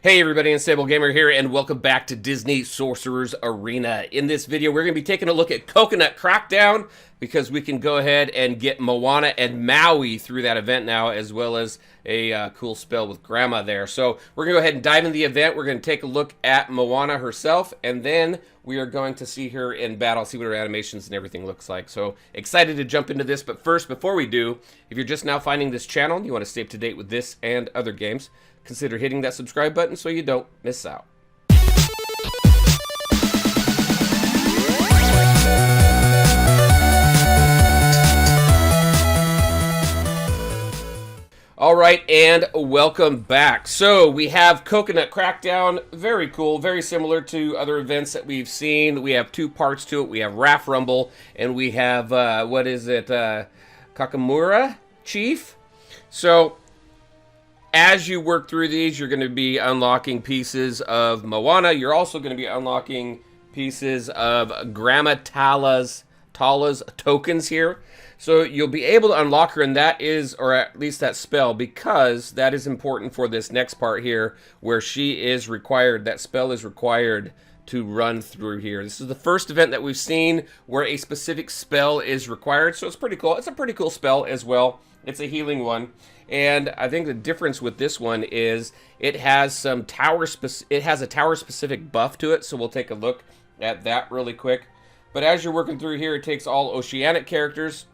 Hey everybody, Unstable Gamer here, and welcome back to Disney Sorcerer's Arena. In this video, we're going to be taking a look at Coconut Crackdown, because we can go ahead and get Moana and Maui through that event now, as well as a cool spell with Grandma there. So we're going to go ahead and dive into the event. We're going to take a look at Moana herself, and then we are going to see her in battle, see what her animations and everything looks like. So excited to jump into this, but first, before we do, if you're just now finding this channel and you want to stay up to date with this and other games, consider hitting that subscribe button so you don't miss out. Alright, and welcome back. So, we have Coconut Crackdown. Very cool, very similar to other events that we've seen. We have two parts to it. We have Raft Rumble, and we have, Kakamura Chief? So, as you work through these, you're going to be unlocking pieces of Moana. You're also going to be unlocking pieces of Grandma Tala's tokens here. So you'll be able to unlock her, and that is, or at least that spell, because that is important for this next part here, where she is required, that spell is required to run through here. This is the first event that we've seen where a specific spell is required, so it's pretty cool. It's a pretty cool spell as well. It's a healing one. And I think the difference with this one is it has some it has a tower specific buff to it, so we'll take a look at that really quick. But as you're working through here, it takes all oceanic characters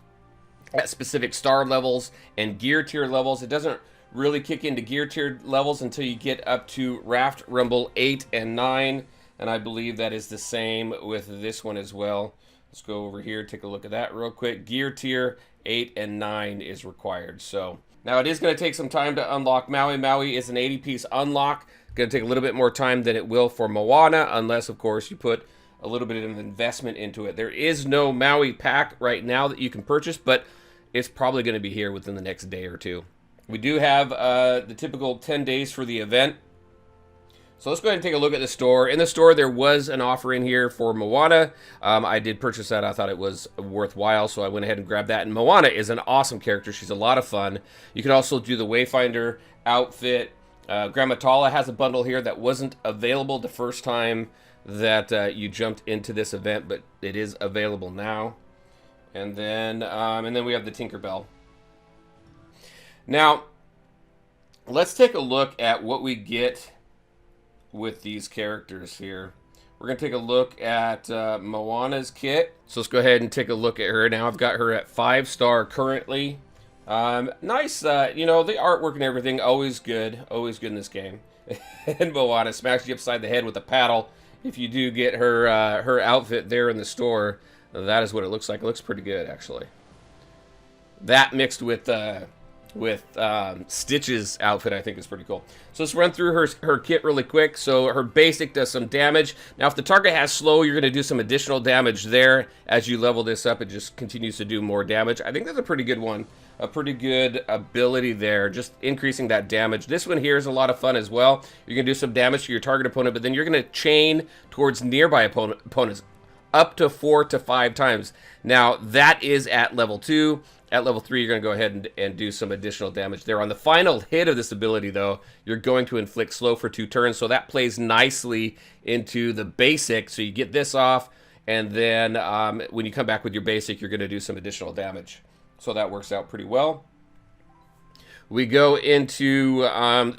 at specific star levels and gear tier levels. It doesn't really kick into gear tier levels until you get up to Raft Rumble 8 and 9, and I believe that is the same with this one as well. Let's go over here, take a look at that real quick. Gear tier 8 and 9 is required. So now it is going to take some time to unlock Maui. Maui is an 80-piece unlock. It's going to take a little bit more time than it will for Moana, unless, of course, you put a little bit of investment into it. There is no Maui pack right now that you can purchase, but it's probably going to be here within the next day or two. We do have the typical 10 days for the event. So let's go ahead and take a look at the store. In the store, there was an offer in here for Moana. I did purchase that. I thought it was worthwhile, so I went ahead and grabbed that. And Moana is an awesome character. She's a lot of fun. You can also do the Wayfinder outfit. Grandma Tala has a bundle here that wasn't available the first time that you jumped into this event, but it is available now. And then we have the Tinkerbell. Now, let's take a look at what we get with these characters here. We're going to take a look at Moana's kit. So let's go ahead and take a look at her. Now I've got her at 5-star currently. Nice, you know, the artwork and everything, always good in this game. And Moana smashed you upside the head with a paddle. If you do get her her outfit there in the store, that is what it looks like. It looks pretty good, actually. That mixed with Stitch's outfit, I think, is pretty cool. So let's run through her kit really quick. So her basic does some damage. Now, if the target has slow, you're going to do some additional damage there. As you level this up, it just continues to do more damage. I think that's a pretty good one. A pretty good ability there, just increasing that damage. This one here is a lot of fun as well. You're going to do some damage to your target opponent, but then you're going to chain towards nearby opponents up to 4 to 5 times. Now, that is at level 2. At level 3, you're going to go ahead and do some additional damage there. On the final hit of this ability, though, you're going to inflict slow for 2 turns, so that plays nicely into the basic. So you get this off, and then when you come back with your basic, you're going to do some additional damage. So that works out pretty well. We go into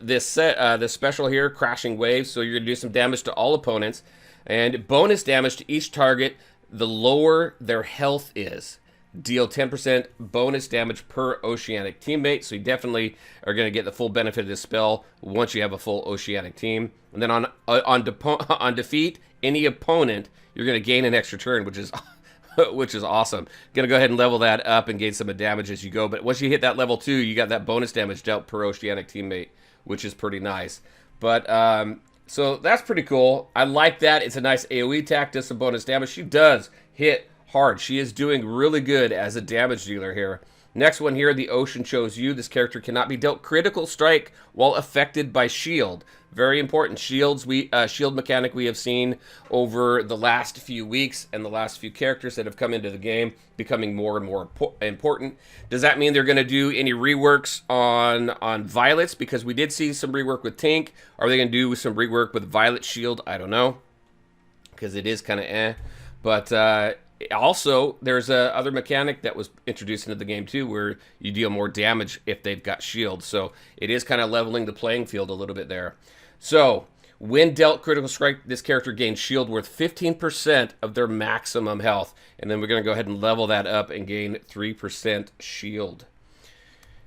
this special here, Crashing Waves. So you're going to do some damage to all opponents, and bonus damage to each target the lower their health is. Deal 10% bonus damage per oceanic teammate, so you definitely are going to get the full benefit of this spell once you have a full oceanic team. And then on defeat any opponent, you're going to gain an extra turn, which is which is awesome. Going to go ahead and level that up and gain some damage as you go. But once you hit that level 2, you got that bonus damage dealt per oceanic teammate, which is pretty nice. But so that's pretty cool. I like that. It's a nice AoE attack, does some bonus damage. She does hit hard. She is doing really good as a damage dealer here. Next one here, the ocean chose you. This character cannot be dealt critical strike while affected by shield. Very important. Shield mechanic we have seen over the last few weeks and the last few characters that have come into the game becoming more and more important. Does that mean they're going to do any reworks on Violets? Because we did see some rework with Tink. Are they going to do some rework with Violet Shield? I don't know. Because it is kind of eh. But also, there's a other mechanic that was introduced into the game too, where you deal more damage if they've got shield. So it is kind of leveling the playing field a little bit there. So when dealt critical strike, this character gains shield worth 15% of their maximum health. And then we're going to go ahead and level that up and gain 3% shield.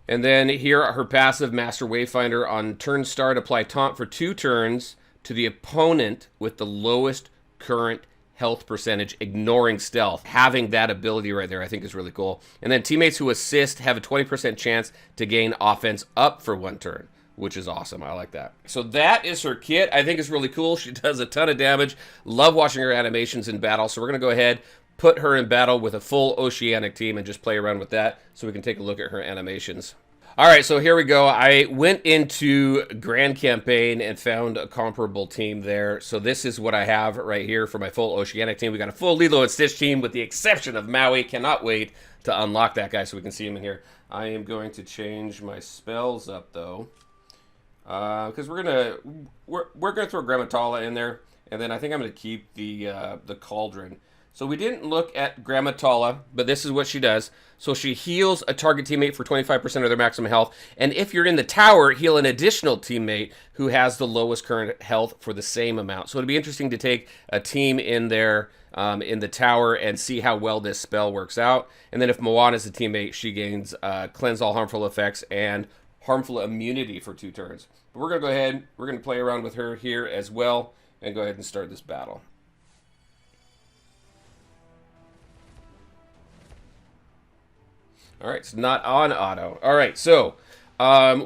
And then here, her passive, Master Wayfinder. On turn start, apply taunt for 2 turns to the opponent with the lowest current health percentage, ignoring stealth. Having that ability right there, I think, is really cool. And then teammates who assist have a 20% chance to gain offense up for 1 turn, which is awesome. I like that. So that is her kit. I think it's really cool. She does a ton of damage. Love watching her animations in battle. So we're going to go ahead, put her in battle with a full Oceanic team and just play around with that so we can take a look at her animations. All right, so here we go. I went into Grand Campaign and found a comparable team there. So this is what I have right here for my full Oceanic team. We got a full Lilo and Stitch team with the exception of Maui. Cannot wait to unlock that guy so we can see him in here. I am going to change my spells up though, because we're gonna throw Grammatala in there, and then I think I'm gonna keep the Cauldron. So we didn't look at Grammatala, but this is what she does. So she heals a target teammate for 25% of their maximum health. And if you're in the tower, heal an additional teammate who has the lowest current health for the same amount. So it'd be interesting to take a team in there in the tower and see how well this spell works out. And then if Moana is a teammate, she gains cleanse all harmful effects and harmful immunity for 2 turns. But we're going to go ahead, we're going to play around with her here as well and go ahead and start this battle. All right, it's not on auto. All right, so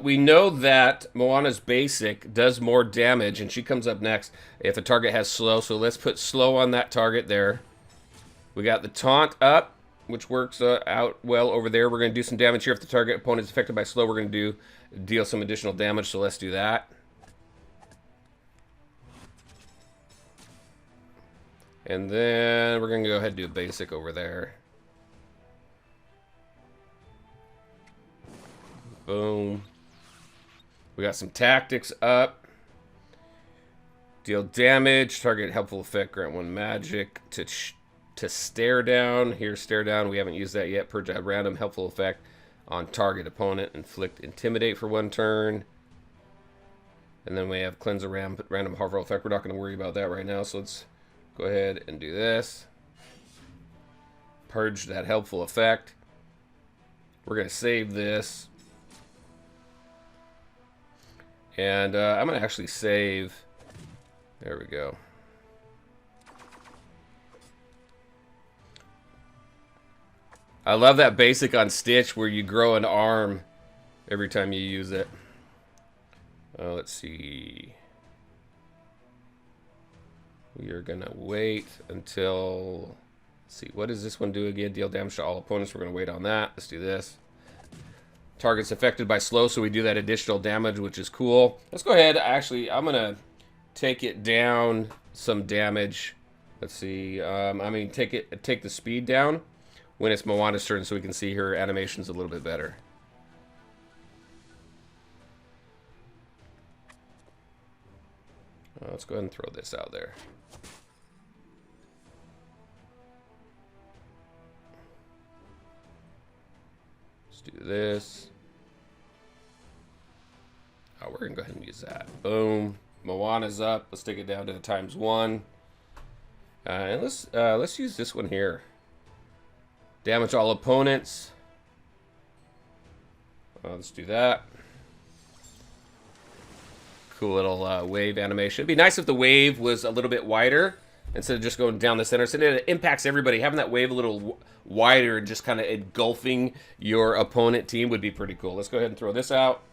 we know that Moana's basic does more damage, and she comes up next if a target has slow. So let's put slow on that target there. We got the taunt up, which works out well over there. We're going to do some damage here. If the target opponent is affected by slow, we're going to deal some additional damage, so let's do that. And then we're going to go ahead and do a basic over there. Boom. We got some tactics up. Deal damage. Target helpful effect. Grant 1 magic. To stare down. Here, stare down. We haven't used that yet. Purge a random helpful effect on target opponent. Inflict intimidate for 1 turn. And then we have cleanse a random harmful effect. We're not going to worry about that right now. So let's go ahead and do this. Purge that helpful effect. We're going to save this. And I'm going to actually save. There we go. I love that basic on Stitch where you grow an arm every time you use it. Let's see. We are going to wait until... Let's see, what does this one do again? Deal damage to all opponents. We're going to wait on that. Let's do this. Target's affected by slow, so we do that additional damage, which is cool. Let's go ahead. Actually, I'm going to take it down some damage. Let's see. Take the speed down when it's Moana's turn so we can see her animations a little bit better. Let's go ahead and throw this out there. Let's do this. Oh, we're going to go ahead and use that. Boom. Moana's up. Let's take it down to the ×1. And let's use this one here. Damage all opponents. Let's do that. Cool little wave animation. It'd be nice if the wave was a little bit wider instead of just going down the center. So it impacts everybody. Having that wave a little wider and just kind of engulfing your opponent team would be pretty cool. Let's go ahead and throw this out.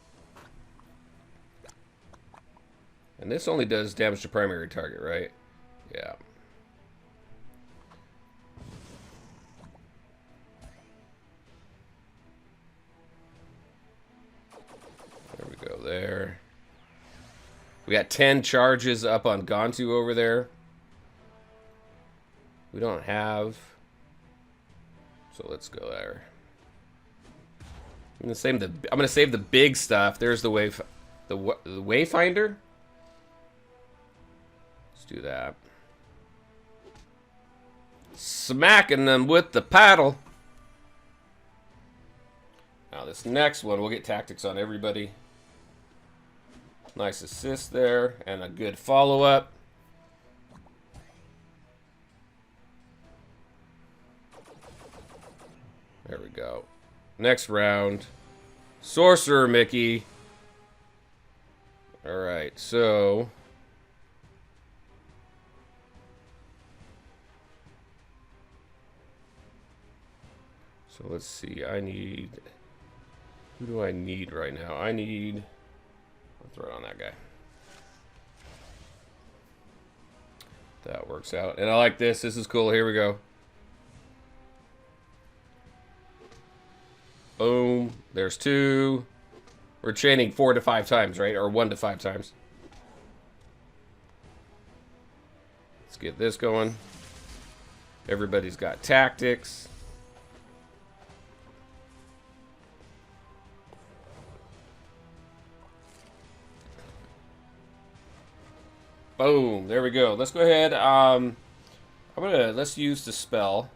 And this only does damage to primary target, right? Yeah. We got 10 charges up on Gontu over there. We don't have... So let's go there. I'm gonna save the big stuff. There's the Wayfinder. Let's do that. Smacking them with the paddle. Now this next one, we'll get tactics on everybody. Nice assist there, and a good follow-up. There we go. Next round. Sorcerer Mickey. Alright, so... So let's see, I need... Who do I need right now? I need... I'll throw it on that guy. That works out. And I like this. This is cool. Here we go. Boom. There's 2. We're chaining 4 to 5 times, right? Or 1 to 5 times. Let's get this going. Everybody's got tactics. Boom. There we go. Let's go ahead. Let's use the spell.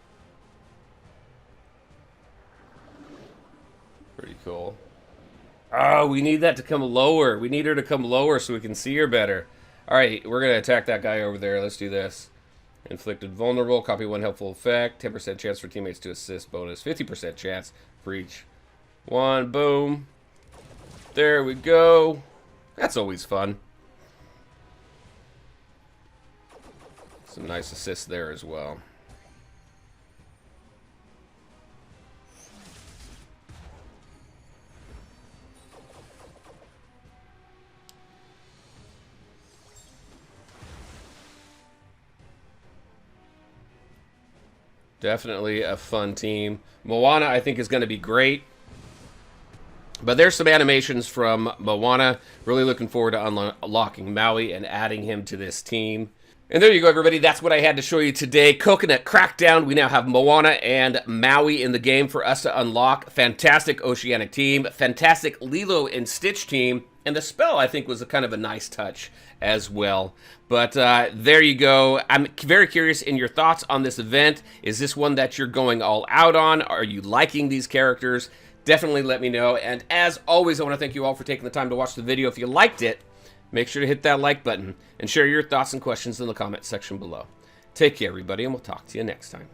Pretty cool. Oh, we need that to come lower. We need her to come lower so we can see her better. Alright, we're going to attack that guy over there. Let's do this. Inflicted vulnerable. Copy 1 helpful effect. 10% chance for teammates to assist bonus. 50% chance for each one. Boom. There we go. That's always fun. Some nice assists there as well. Definitely a fun team. Moana, I think, is going to be great. But there's some animations from Moana. Really looking forward to unlocking Maui and adding him to this team. And there you go, everybody. That's what I had to show you today. Coconut Crackdown. We now have Moana and Maui in the game for us to unlock. Fantastic Oceanic team. Fantastic Lilo and Stitch team. And the spell, I think, was a kind of a nice touch as well. But there you go. I'm very curious in your thoughts on this event. Is this one that you're going all out on? Are you liking these characters? Definitely let me know. And as always, I want to thank you all for taking the time to watch the video. If you liked it, make sure to hit that like button and share your thoughts and questions in the comment section below. Take care, everybody, and we'll talk to you next time.